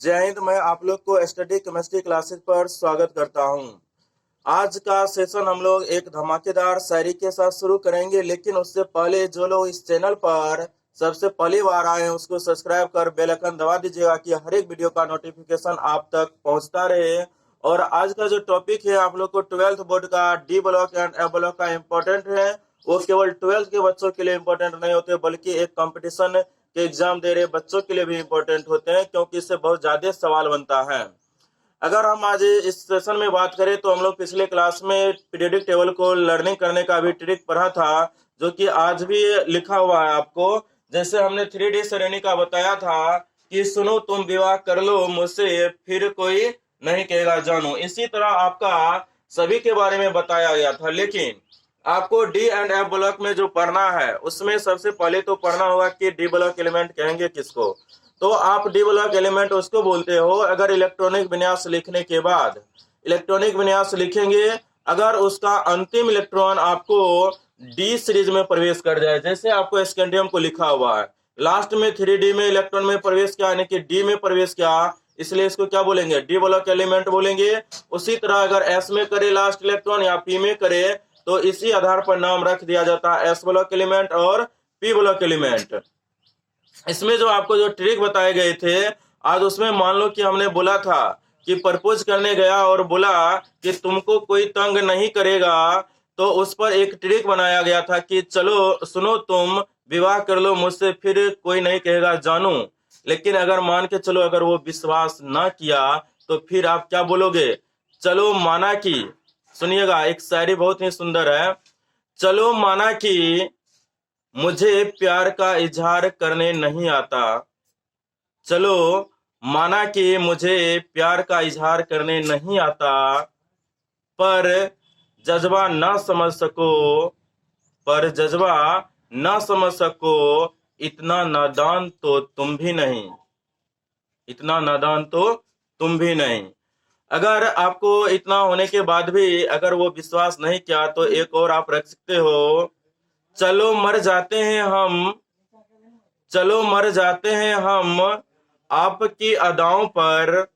जय हिंद। मैं आप लोग को स्टडी केमिस्ट्री क्लासेस पर स्वागत करता हूं। आज का सेशन हम लोग एक धमाकेदार शायरी के साथ शुरू करेंगे, लेकिन उससे पहले जो लोग इस चैनल पर सबसे पहली बार आए हैं उसको सब्सक्राइब कर बेल आइकन दबा दीजिएगा कि हर एक वीडियो का नोटिफिकेशन आप तक पहुंचता रहे। और आज का जो टॉपिक है आप लोग को 12th बोर्ड का D block and A block का इम्पोर्टेंट है। वो केवल 12th के बच्चों के लिए इम्पोर्टेंट नहीं होते, बल्कि एक कंपटीशन के एग्जाम दे रहे बच्चों के लिए भी इम्पोर्टेंट होते हैं, क्योंकि इससे बहुत ज्यादा सवाल बनता है। अगर हम आज इस सेशन में बात करें तो हम लोग पिछले क्लास में पीरियोडिक टेबल को लर्निंग करने का भी ट्रिक पढ़ा था, जो कि आज भी लिखा हुआ है आपको। जैसे हमने 3D श्रेणी का बताया था कि सुनो तुम विवाह कर लो मुझसे, फिर कोई नहीं कहेगा जानू। इसी तरह आपका सभी के बारे में बताया गया था, लेकिन आपको डी एंड एफ ब्लॉक में जो पढ़ना है उसमें सबसे पहले तो पढ़ना होगा कि डी ब्लॉक एलिमेंट कहेंगे किसको। तो आप डी ब्लॉक एलिमेंट उसको बोलते हो अगर इलेक्ट्रॉनिक विन्यास लिखने के बाद इलेक्ट्रॉनिक विन्यास लिखेंगे, अगर उसका अंतिम इलेक्ट्रॉन आपको डी सीरीज में प्रवेश कर जाए। जैसे आपको स्कैंडियम को लिखा हुआ है, लास्ट में 3D में इलेक्ट्रॉन में प्रवेश किया, यानी कि डी में प्रवेश किया, इसलिए इसको क्या बोलेंगे? डी ब्लॉक एलिमेंट बोलेंगे। उसी तरह अगर एस में करे लास्ट इलेक्ट्रॉन या पी में करे तो इसी आधार पर नाम रख दिया जाता है एस ब्लॉक एलिमेंट और पी ब्लॉक एलिमेंट। इसमें जो आपको जो ट्रिक बताए गए थे आज, उसमें मान लो कि हमने बोला था कि प्रपोज करने गया और बोला कि तुमको कोई तंग नहीं करेगा, तो उस पर एक ट्रिक बनाया गया था कि चलो सुनो तुम विवाह कर लो मुझसे, फिर कोई नहीं कहेगा जानू। लेकिन अगर मान के चलो अगर वो विश्वास ना किया तो फिर आप क्या बोलोगे? चलो माना कि, सुनिएगा एक शायरी बहुत ही सुंदर है। चलो माना कि मुझे प्यार का इजहार करने नहीं आता, चलो माना कि मुझे प्यार का इजहार करने नहीं आता, पर जज्बा ना समझ सको, पर जज्बा ना समझ सको, इतना नादान तो तुम भी नहीं, इतना नादान तो तुम भी नहीं। अगर आपको इतना होने के बाद भी अगर वो विश्वास नहीं किया तो एक और आप रख सकते हो। चलो मर जाते हैं हम, चलो मर जाते हैं हम आपकी अदाओं पर,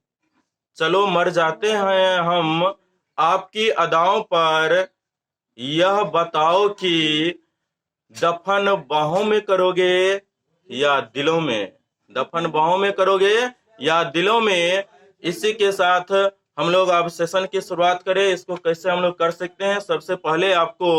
चलो मर जाते हैं हम आपकी अदाओं पर, यह बताओ कि दफन बाहों में करोगे या दिलों में, दफन बाहों में करोगे या दिलों में। इसी के साथ हम लोग अब सेशन की शुरुआत करें। इसको कैसे हम लोग कर सकते हैं? सबसे पहले आपको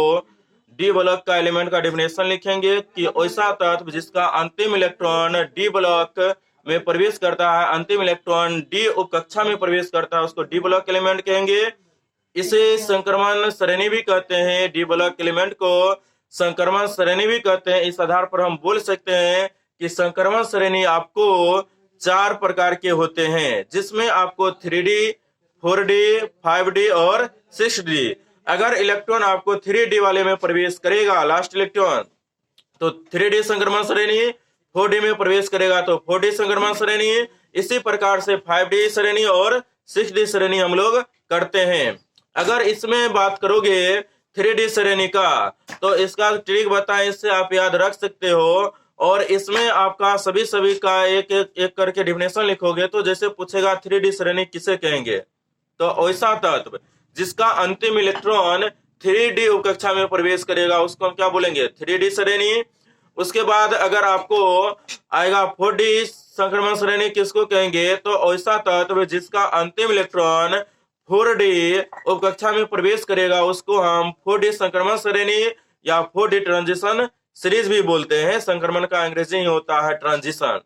डी ब्लॉक का एलिमेंट का डिफिनेशन लिखेंगे कि ऐसा तत्व जिसका अंतिम इलेक्ट्रॉन डी ब्लॉक में प्रवेश करता है, अंतिम इलेक्ट्रॉन डी उपकक्षा में प्रवेश करता है, उसको डी ब्लॉक एलिमेंट कहेंगे। इसे संक्रमण श्रेणी भी कहते हैं, डी ब्लॉक एलिमेंट को संक्रमण श्रेणी भी कहते हैं। इस आधार पर हम बोल सकते हैं कि संक्रमण श्रेणी आपको 4 प्रकार के होते हैं, जिसमें आपको 3D, 4D, 5D और 6D। अगर इलेक्ट्रॉन आपको 3D वाले में प्रवेश करेगा लास्ट इलेक्ट्रॉन तो 3D संक्रमण श्रेणी, 4D में प्रवेश करेगा तो 4D संक्रमण श्रेणी, इसी प्रकार से 5D श्रेणी और 6D श्रेणी हम लोग करते हैं। अगर इसमें बात करोगे 3D श्रेणी का तो इसका ट्रिक बताएं, इससे आप याद रख सकते हो। और इसमें आपका सभी का एक एक, एक करके डिफिनेशन लिखोगे तो जैसे पूछेगा 3D श्रेणी किसे कहेंगे, तो ऐसा तत्व जिसका अंतिम इलेक्ट्रॉन 3D उपकक्षा में प्रवेश करेगा उसको हम क्या बोलेंगे? 3D श्रेणी। उसके बाद अगर आपको आएगा 4D संक्रमण श्रेणी किसको कहेंगे, तो ऐसा तत्व जिसका अंतिम इलेक्ट्रॉन 4D उपकक्षा में प्रवेश करेगा उसको हम 4D संक्रमण श्रेणी या 4D ट्रांजिशन सीरीज भी बोलते हैं। संक्रमण का अंग्रेजी ही होता है ट्रांजिशन।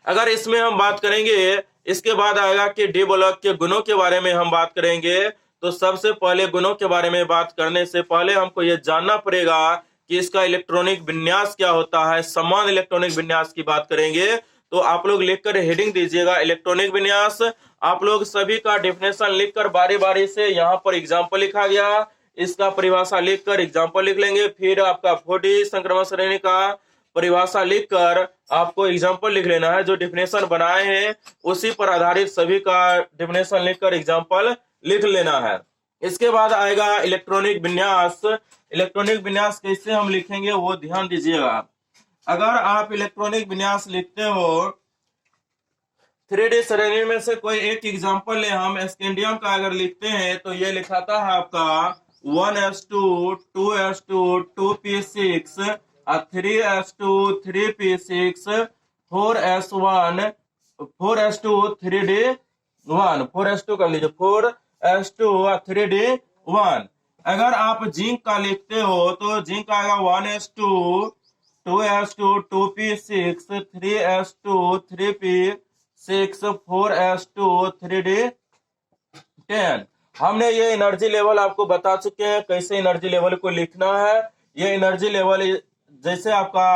अगर इसमें हम बात करेंगे, इसके बाद आएगा कि डी ब्लॉक के गुणों के बारे में हम बात करेंगे। तो सबसे पहले गुणों के बारे में बात करने से पहले हमको यह जानना पड़ेगा कि इसका इलेक्ट्रॉनिक विन्यास क्या होता है। समान इलेक्ट्रॉनिक विन्यास की बात करेंगे तो आप लोग लिखकर हेडिंग दीजिएगा इलेक्ट्रॉनिक विन्यास। आप लोग सभी का डिफिनेशन लिखकर बारी बारी से, यहाँ पर एग्जाम्पल लिखा गया, इसका परिभाषा लिखकर एग्जाम्पल लिख लेंगे। फिर आपका 4D संक्रमण श्रेणी का परिभाषा लिखकर आपको एग्जाम्पल लिख लेना है। जो डिफिनेशन बनाए हैं उसी पर आधारित सभी का डिफिनेशन लिखकर एग्जाम्पल लिख लेना है। इसके बाद आएगा इलेक्ट्रॉनिक विन्यास। इलेक्ट्रॉनिक विन्यास कैसे हम लिखेंगे वो ध्यान दीजिएगा। अगर आप इलेक्ट्रॉनिक विन्यास लिखते हो 3D श्रेणी में से कोई एक एग्जांपल ले, हम स्कैंडियम का अगर लिखते हैं तो ये लिखाता है आपका 1s2 2s2 2p6 और 3s2 3p6 4s1 4s2 3d1 4s2 कर लीजिए 4s2 3d1। अगर आप जिंक का लिखते हो तो जिंक आएगा 1s2 2s2 2p6 3s2 3p6 4s2 3d10। हमने ये एनर्जी लेवल आपको बता चुके हैं कैसे एनर्जी लेवल को लिखना है। ये एनर्जी लेवल जैसे आपका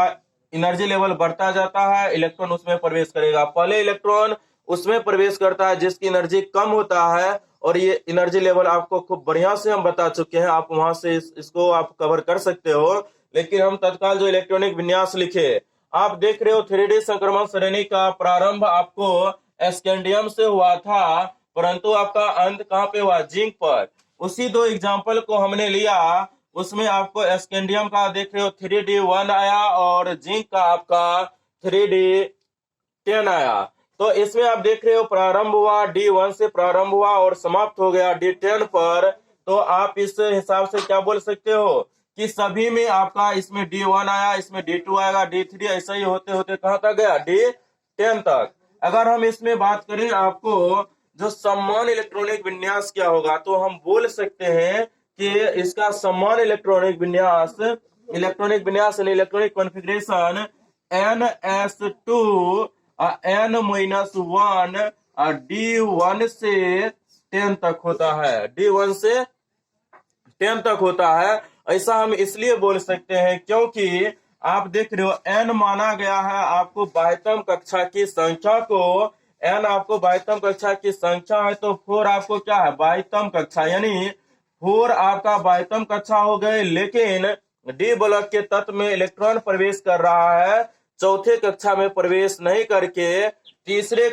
एनर्जी लेवल बढ़ता जाता है इलेक्ट्रॉन उसमें प्रवेश करेगा। पहले इलेक्ट्रॉन उसमें प्रवेश करता है जिसकी एनर्जी कम होता है, और ये एनर्जी लेवल आपको खूब बढ़िया से हम बता चुके हैं, आप वहां से इसको आप कवर कर सकते हो। लेकिन हम तत्काल जो इलेक्ट्रॉनिक विन्यास लिखे, आप देख रहे हो 3D संक्रमण श्रेणी का प्रारंभ आपको स्कैंडियम से हुआ था, परंतु आपका अंत कहाँ पे हुआ? जिंक पर। उसी दो एग्जाम्पल को हमने लिया, उसमें आपको स्कैंडियम का देख रहे हो 3d1 आया और जिंक का आपका 3d10 आया। तो इसमें आप देख रहे हो प्रारंभ हुआ D1 से प्रारंभ हुआ और समाप्त हो गया D10 पर। तो आप इस हिसाब से क्या बोल सकते हो कि सभी में आपका इसमें D1 आया, इसमें D2 आएगा, D3, ऐसा ही होते होते कहां तक गया? D10 तक। अगर हम इसमें बात करें आपको जो समान इलेक्ट्रॉनिक विन्यास क्या होगा, तो हम बोल सकते हैं कि इसका समान इलेक्ट्रॉनिक विन्यास यानी electronic configuration NS2 n-1 D1 से 10 तक होता है। D1 से 10 तक होता है। ऐसा हम इसलिए बोल सकते हैं क्योंकि आप देख रहे हो n माना गया है आपको बाह्यतम कक्षा की संख्या को। n आपको बाह्यतम कक्षा की संख्या है तो 4 आपको क्या है? बाह्यतम कक्षा, यानी 4 आपका बाह्यतम कक्षा हो गए। लेकिन डी ब्लॉक के तत्व में इलेक्ट्रॉन प्रवेश कर रहा है, चौथे कक्षा में प्रवेश नहीं करके तीसरे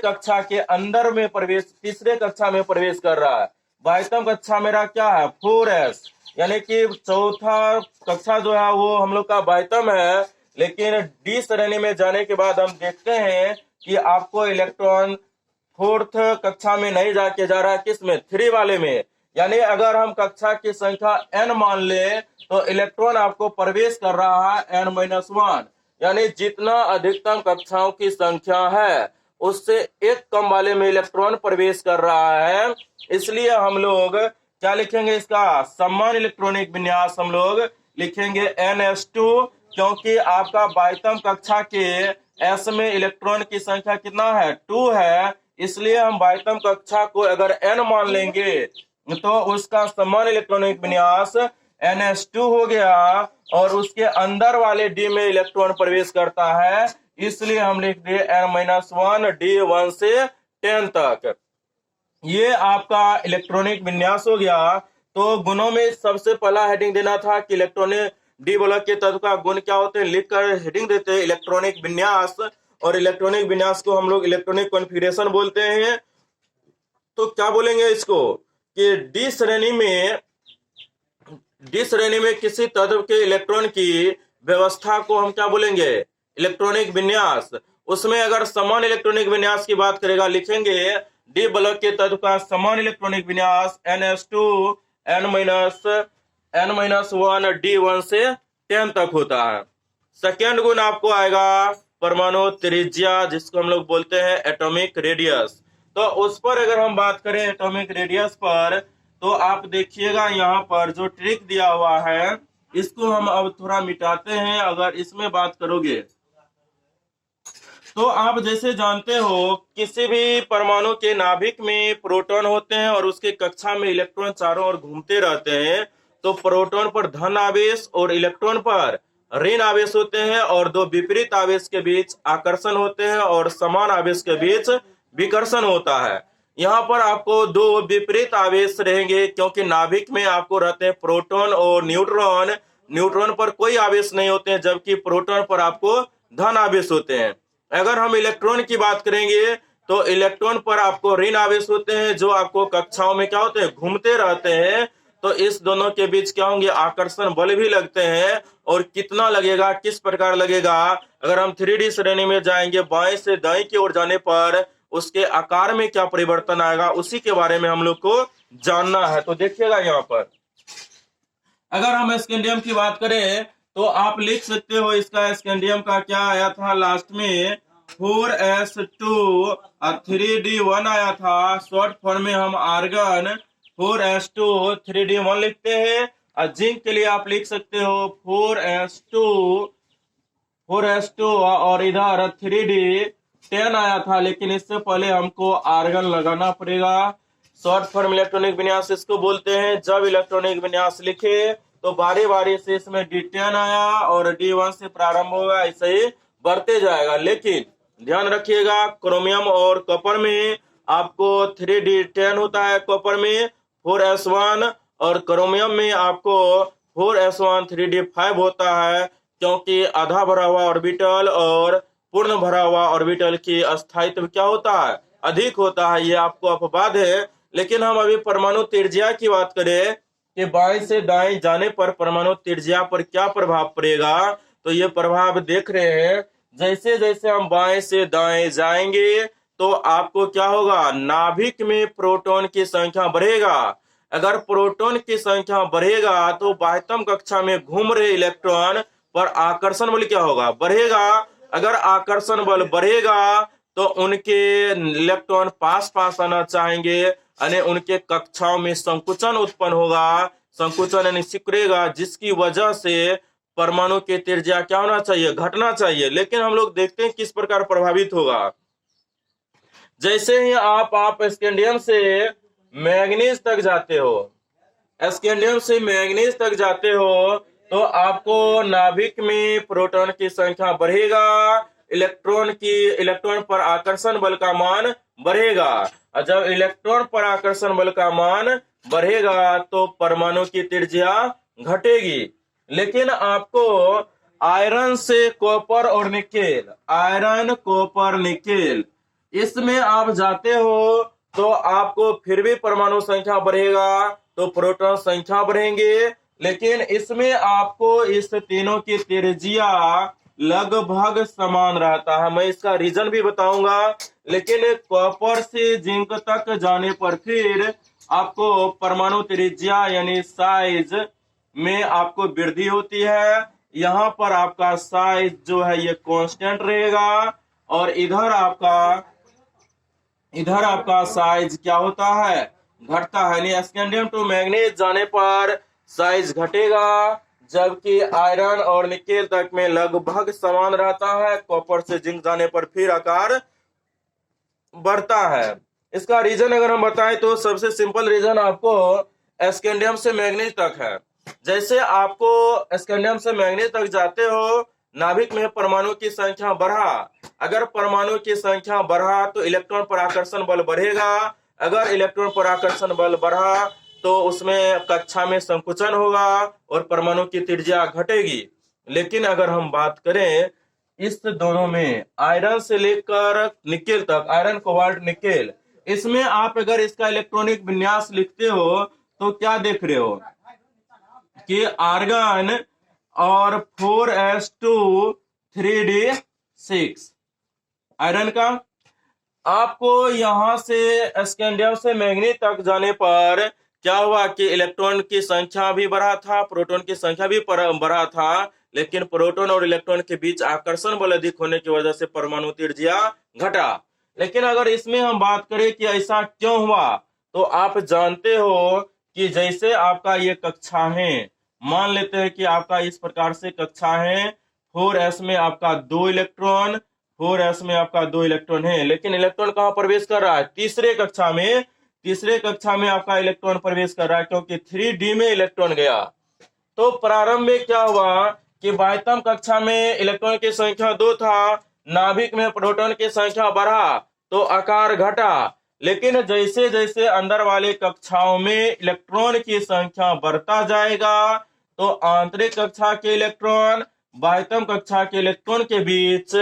कक्षा में प्रवेश कर रहा है। बाह्यतम कक्षा मेरा क्या है? 4s, यानी कि चौथा कक्षा जो है वो हम लोग का बाह्यतम है। लेकिन डी श्रेणी में जाने के बाद हम देखते हैं कि आपको इलेक्ट्रॉन फोर्थ कक्षा में नहीं जाके जा रहा है, किसमें? 3 वाले में। यानी अगर हम कक्षा की संख्या n मान ले तो इलेक्ट्रॉन आपको प्रवेश कर रहा है n-1, यानी जितना अधिकतम कक्षाओं की संख्या है उससे एक कम वाले में इलेक्ट्रॉन प्रवेश कर रहा है। इसलिए हम लोग क्या लिखेंगे? इसका समान इलेक्ट्रॉनिक विन्यास हम लोग लिखेंगे NS2, क्योंकि आपका बाह्यतम कक्षा के S में इलेक्ट्रॉन की संख्या कितना है? 2 है। इसलिए हम बाह्यतम कक्षा को अगर n मान लेंगे तो उसका समान इलेक्ट्रॉनिक विन्यास NS2 हो गया, और उसके अंदर वाले D में इलेक्ट्रॉन प्रवेश करता है, इसलिए हम लिख दिए n-1 D1 से 10 तक। ये आपका इलेक्ट्रॉनिक विन्यास हो गया। तो गुणों में सबसे पहला हेडिंग देना था कि इलेक्ट्रॉनिक डी ब्लॉक के तत्व का गुण क्या होते हैं, लिखकर हेडिंग देते हैं इलेक्ट्रॉनिक विन्यास। और इलेक्ट्रॉनिक विन्यास को हम लोग इलेक्ट्रॉनिक कॉन्फ़िगरेशन बोलते हैं। तो क्या बोलेंगे इसको कि डी श्रेणी में किसी तत्व के इलेक्ट्रॉन की व्यवस्था को हम क्या बोलेंगे? इलेक्ट्रॉनिक विन्यास। उसमें अगर समान इलेक्ट्रॉनिक विन्यास की बात करेगा, लिखेंगे डी ब्लॉक के तत्व का समान इलेक्ट्रॉनिक विन्यास NS2 n-1 D1 से 10 तक होता है। सेकेंड गुण आपको आएगा परमाणु त्रिज्या, जिसको हम लोग बोलते हैं एटॉमिक रेडियस। तो उस पर अगर हम बात करें एटॉमिक रेडियस पर, तो आप देखिएगा यहाँ पर जो ट्रिक दिया हुआ है इसको हम अब थोड़ा मिटाते हैं। अगर इसमें बात करोगे तो आप जैसे जानते हो किसी भी परमाणु के नाभिक में प्रोटॉन होते हैं और उसके कक्षा में इलेक्ट्रॉन चारों ओर घूमते रहते हैं। तो प्रोटॉन पर धन आवेश और इलेक्ट्रॉन पर ऋण आवेश होते हैं, और दो विपरीत आवेश के बीच आकर्षण होते हैं और समान आवेश के बीच विकर्षण होता है। यहाँ पर आपको दो विपरीत आवेश रहेंगे, क्योंकि नाभिक में आपको रहते हैं प्रोटॉन और न्यूट्रॉन। न्यूट्रॉन पर कोई आवेश नहीं होते हैं, जबकि प्रोटॉन पर आपको धन आवेश होते हैं। अगर हम इलेक्ट्रॉन की बात करेंगे तो इलेक्ट्रॉन पर आपको ऋण आवेश होते हैं, जो आपको कक्षाओं में क्या होते हैं? घूमते रहते हैं। तो इस दोनों के बीच क्या होंगे? आकर्षण बल भी लगते हैं। और कितना लगेगा, किस प्रकार लगेगा? अगर हम 3D श्रेणी में जाएंगे, बाएं से दाएं की ओर जाने पर उसके आकार में क्या परिवर्तन आएगा, उसी के बारे में हम लोग को जानना है। तो देखिएगा यहाँ पर अगर हम स्कैंडियम की बात करें तो आप लिख सकते हो, इसका स्कैंडियम का क्या आया था लास्ट में 4s2 3d1 आया था। शॉर्ट फॉर्म में हम आर्गन 4s2 3d1 लिखते हैं। और जिंक के लिए आप लिख सकते हो 4s2 और इधर 3d10 आया था, लेकिन इससे पहले हमको आर्गन लगाना पड़ेगा। शॉर्ट फॉर्म इलेक्ट्रॉनिक विन्यास इसको बोलते हैं। जब इलेक्ट्रॉनिक विन्यास लिखे तो बारी बारी से इसमें D10 आया और D1 से प्रारंभ होगा, ऐसे ही बढ़ते जाएगा। लेकिन ध्यान रखिएगा क्रोमियम और कॉपर में आपको 3D10 होता है, कॉपर में 4s1 और क्रोमियम में आपको 4s1 3d5 होता है, क्योंकि आधा भरा हुआ ऑर्बिटल और पूर्ण भरा हुआ ऑर्बिटल की स्थायित्व क्या होता है, अधिक होता है। ये आपको अपवाद है। लेकिन हम अभी परमाणु त्रिज्या की बात करें कि बाएं से दाएं जाने पर परमाणु त्रिज्या पर क्या प्रभाव पड़ेगा, तो ये प्रभाव देख रहे हैं। जैसे जैसे हम बाएं से दाएं जाएंगे तो आपको क्या होगा, नाभिक में प्रोटॉन की संख्या बढ़ेगा। अगर प्रोटॉन की संख्या बढ़ेगा तो बाह्यतम कक्षा में घूम रहे इलेक्ट्रॉन पर आकर्षण बल क्या होगा, बढ़ेगा। अगर आकर्षण बल बढ़ेगा तो उनके इलेक्ट्रॉन पास पास आना चाहेंगे, यानी उनके कक्षाओं में संकुचन उत्पन्न होगा, संकुचन यानी सिकुड़ेगा, जिसकी वजह से परमाणु की त्रिज्या क्या होना चाहिए, घटना चाहिए। लेकिन हम लोग देखते हैं किस प्रकार प्रभावित होगा। जैसे ही आप स्कैंडियम से मैंगनीज तक जाते हो, स्कैंडियम से मैंगनीज तक जाते हो तो आपको नाभिक में प्रोटॉन की संख्या बढ़ेगा, इलेक्ट्रॉन पर आकर्षण बल का मान बढ़ेगा। और जब इलेक्ट्रॉन पर आकर्षण बल का मान बढ़ेगा तो परमाणु की त्रिज्या घटेगी। लेकिन आपको आयरन से कॉपर और निकेल, आयरन कॉपर निकेल, इसमें आप जाते हो तो आपको फिर भी परमाणु संख्या बढ़ेगा, तो प्रोटॉन संख्या बढ़ेंगे। लेकिन इसमें आपको इस तीनों की त्रिज्या लगभग समान रहता है। मैं इसका रीजन भी बताऊंगा। लेकिन कॉपर से जिंक तक जाने पर फिर आपको परमाणु त्रिज्या यानी साइज में आपको वृद्धि होती है। यहाँ पर आपका साइज जो है ये कांस्टेंट रहेगा और इधर आपका साइज क्या होता है, घटता है। यानी स्कैंडियम टू मैंगनीज जाने पर साइज घटेगा, जबकि आयरन और निकेल तक में लगभग समान रहता है। कॉपर से जिंक जाने पर फिर आकार बढ़ता है। इसका रीजन अगर हम बताएं तो सबसे सिंपल रीजन आपको स्कैंडियम से मैंगनीज तक है। जैसे आपको स्कैंडियम से मैंगनीज तक जाते हो, नाभिक में परमाणु की संख्या बढ़ा। अगर परमाणु की संख्या बढ़ा तो इलेक्ट्रॉन पर आकर्षण बल बढ़ेगा। अगर इलेक्ट्रॉन पर आकर्षण बल बढ़ा तो उसमें कक्षा में संकुचन होगा और परमाणु की त्रिज्या घटेगी। लेकिन अगर हम बात करें इस दोनों में, आयरन से लेकर निकेल तक, आयरन कोबाल्ट निकेल, इसमें आप अगर इसका इलेक्ट्रॉनिक विन्यास लिखते हो तो क्या देख रहे हो कि आर्गन और 4s2 3d6 आयरन का। आपको यहां से स्कैंडियम से मैंगनीज तक जाने पर क्या हुआ कि इलेक्ट्रॉन की संख्या भी बढ़ा था, प्रोटॉन की संख्या भी बढ़ा था। लेकिन प्रोटॉन और इलेक्ट्रॉन के बीच आकर्षण बल अधिक होने की वजह से परमाणु त्रिज्या घटा। लेकिन अगर इसमें हम बात करें कि ऐसा क्यों हुआ, तो आप जानते हो कि जैसे आपका ये कक्षा है, मान लेते हैं कि आपका इस प्रकार से कक्षा है, 4s में आपका 2 इलेक्ट्रॉन, 4s में आपका 2 इलेक्ट्रॉन है। लेकिन इलेक्ट्रॉन कहाँ प्रवेश कर रहा है, तीसरे कक्षा में आपका इलेक्ट्रॉन प्रवेश कर रहा है, क्योंकि 3d में इलेक्ट्रॉन गया। तो प्रारंभ में क्या हुआ कि बाह्यतम कक्षा में इलेक्ट्रॉन की संख्या 2 था, नाभिक में प्रोटॉन की संख्या बढ़ा तो आकार घटा। लेकिन जैसे जैसे अंदर वाले कक्षाओं में इलेक्ट्रॉन की संख्या बढ़ता जाएगा तो आंतरिक कक्षा के इलेक्ट्रॉन बाह्यतम कक्षा के इलेक्ट्रॉन के बीच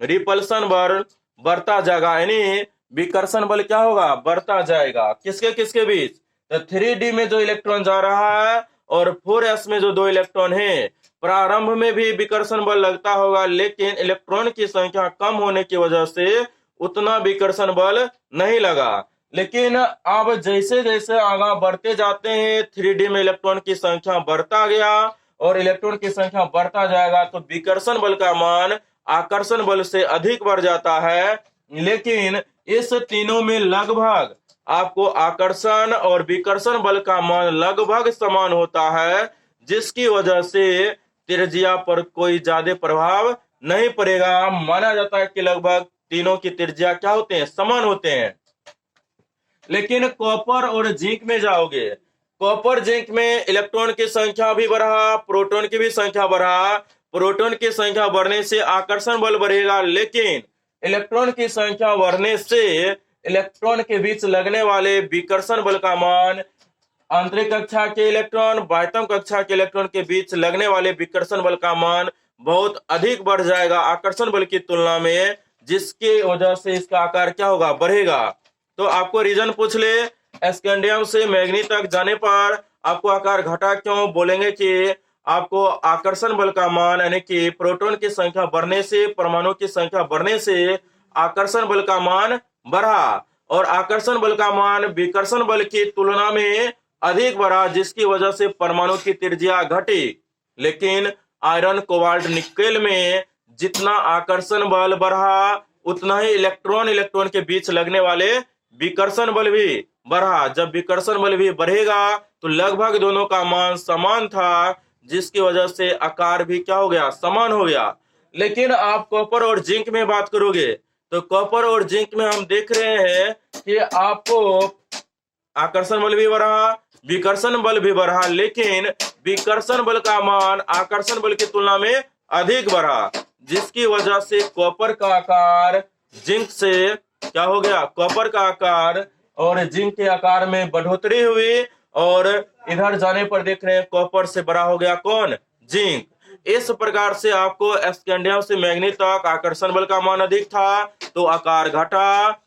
रिपल्सन बल बढ़ता जाएगा, यानी विकर्षण बल क्या होगा, बढ़ता जाएगा। किसके किसके बीच, तो 3d में जो इलेक्ट्रॉन जा रहा है और 4s में जो 2 इलेक्ट्रॉन है, प्रारंभ में भी विकर्षण बल लगता होगा। लेकिन इलेक्ट्रॉन की संख्या कम होने की वजह से उतना विकर्षण बल नहीं लगा। लेकिन अब जैसे जैसे आगे बढ़ते जाते हैं 3D में इलेक्ट्रॉन की संख्या बढ़ता गया और इलेक्ट्रॉन की संख्या बढ़ता जाएगा तो विकर्षण बल का मान आकर्षण बल से अधिक बढ़ जाता है। लेकिन इस तीनों में लगभग आपको आकर्षण और विकर्षण बल का मान लगभग समान होता है, जिसकी वजह से त्रिज्या पर कोई ज्यादा प्रभाव नहीं पड़ेगा। माना जाता है कि लगभग तीनों की त्रिज्या क्या होते हैं, समान होते हैं। लेकिन कॉपर और जिंक में जाओगे, कॉपर जिंक में इलेक्ट्रॉन की संख्या भी बढ़ा, प्रोटॉन की भी संख्या बढ़ा। प्रोटॉन की संख्या बढ़ने से आकर्षण बल बढ़ेगा, लेकिन इलेक्ट्रॉन की संख्या बढ़ने से इलेक्ट्रॉन के बीच लगने वाले विकर्षण बल का मान आंतरिक कक्षा के इलेक्ट्रॉन बाह्यतम कक्षा के इलेक्ट्रॉन के बीच लगने वाले विकर्षण बल का मान बहुत अधिक बढ़ जाएगा आकर्षण बल की तुलना में, जिसकी वजह से इसका आकार क्या होगा, बढ़ेगा। तो आपको रीजन पूछ ले, स्कैंडियम से मैग्नीज तक जाने पर आपको आकार घटा क्यों, बोलेंगे कि आपको आकर्षण बल का मान यानी कि प्रोटॉन की संख्या बढ़ने से, परमाणु की संख्या बढ़ने से आकर्षण बल का मान बढ़ा और आकर्षण बल का मान विकर्षण बल की तुलना में अधिक बढ़ा, जिसकी वजह से परमाणु की त्रिज्या घटी। लेकिन आयरन कोबाल्ट निकेल में जितना आकर्षण बल बढ़ा उतना ही इलेक्ट्रॉन के बीच लगने वाले विकर्षण बल भी बढ़ा। जब विकर्षण बल भी बढ़ेगा तो लगभग दोनों का मान समान था, जिसकी वजह से आकार भी क्या हो गया, समान हो गया। लेकिन आप कॉपर और जिंक में बात करोगे तो कॉपर और जिंक में हम देख रहे हैं कि आपको आकर्षण बल भी बढ़ा, विकर्षण बल भी बढ़ा, लेकिन विकर्षण बल का मान आकर्षण बल की तुलना में अधिक बढ़ा, जिसकी वजह से कॉपर का आकार जिंक से क्या हो गया, कॉपर का आकार और जिंक के आकार में बढ़ोतरी हुई और इधर जाने पर देख रहे हैं कॉपर से बड़ा हो गया कौन, जिंक। इस प्रकार से आपको स्कैंडियम से मैग्नीज तक आकर्षण बल का मान अधिक था तो आकार घटा।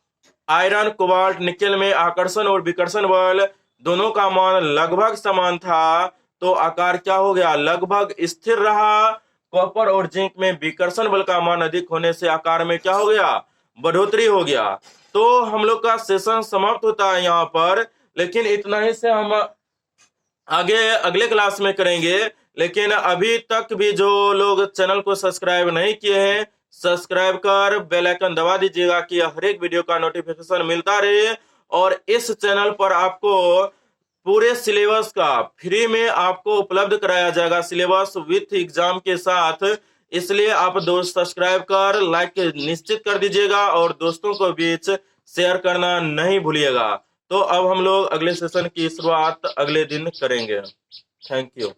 आयरन कोबाल्ट निकेल में आकर्षण और विकर्षण बल दोनों का मान लगभग समान था तो आकार क्या हो गया, लगभग स्थिर रहा। कॉपर और जिंक में विकर्षण बल का मान अधिक होने से आकार में क्या हो गया, बढ़ोतरी हो गया। तो हम लोग का सेशन समाप्त होता है यहाँ पर, लेकिन इतना ही से हम आगे अगले क्लास में करेंगे। लेकिन अभी तक भी जो लोग चैनल को सब्सक्राइब नहीं किए हैं, सब्सक्राइब कर बेल आइकन दबा दीजिएगा कि हर एक वीडियो का नोटिफिकेशन मिलता रहे। और इस चैनल पर आपको पूरे सिलेबस का फ्री में आपको उपलब्ध कराया जाएगा, सिलेबस विथ एग्जाम के साथ। इसलिए आप दोस्त सब्सक्राइब कर लाइक निश्चित कर दीजिएगा और दोस्तों को बीच शेयर करना नहीं भूलिएगा। तो अब हम लोग अगले सेशन की शुरुआत अगले दिन करेंगे। Thank you.